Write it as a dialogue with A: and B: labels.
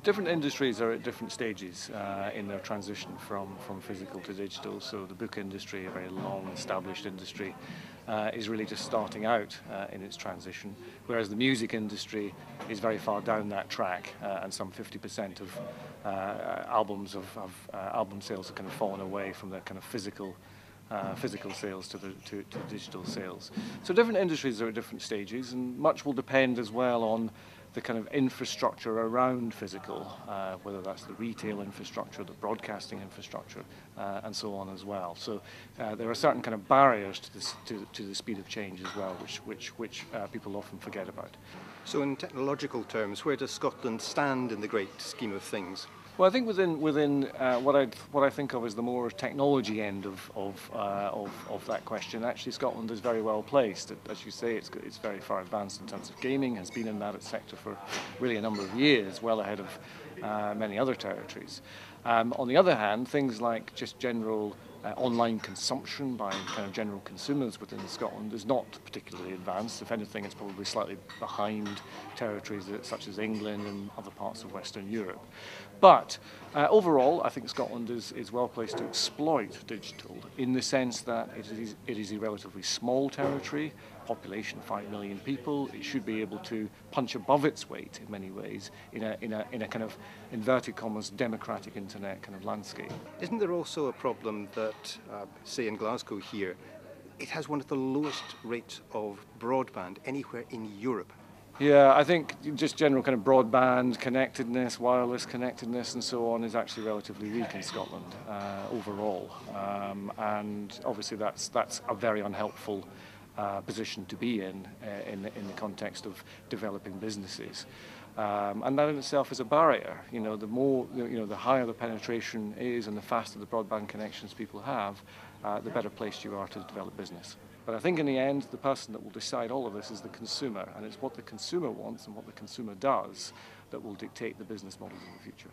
A: Different industries are at different stages in their transition from physical to digital. So the book industry, a very long established industry, is really just starting out in its transition, whereas the music industry is very far down that track, and some 50% of album sales have kind of fallen away from the kind of physical sales to digital sales. So different industries are at different stages, and much will depend as well on the kind of infrastructure around physical, whether that's the retail infrastructure, the broadcasting infrastructure, and so on as well. So there are certain kind of barriers to the speed of change as well, which people often forget about.
B: So in technological terms, where does Scotland stand in the great scheme of things?
A: Well, I think within what I think of as the more technology end of that question, actually Scotland is very well placed. As you say, it's very far advanced in terms of gaming, has been in that sector for really a number of years, well ahead of many other territories. On the other hand, things like just general online consumption by kind of general consumers within Scotland is not particularly advanced. If anything, it's probably slightly behind territories such as England and other parts of Western Europe. But overall, I think Scotland is well placed to exploit digital in the sense that it is a relatively small territory, population 5 million people. It should be able to punch above its weight in many ways in a kind of inverted commas democratic internet kind of landscape.
B: Isn't there also a problem that, say in Glasgow here, it has one of the lowest rates of broadband anywhere in Europe?
A: Yeah, I think just general kind of broadband connectedness, wireless connectedness and so on is actually relatively weak in Scotland overall. And obviously that's a very unhelpful position to be in the context of developing businesses. And that in itself is a barrier. You know, the higher the penetration is and the faster the broadband connections people have, the better placed you are to develop business. But I think in the end, the person that will decide all of this is the consumer, and it's what the consumer wants and what the consumer does that will dictate the business models in the future.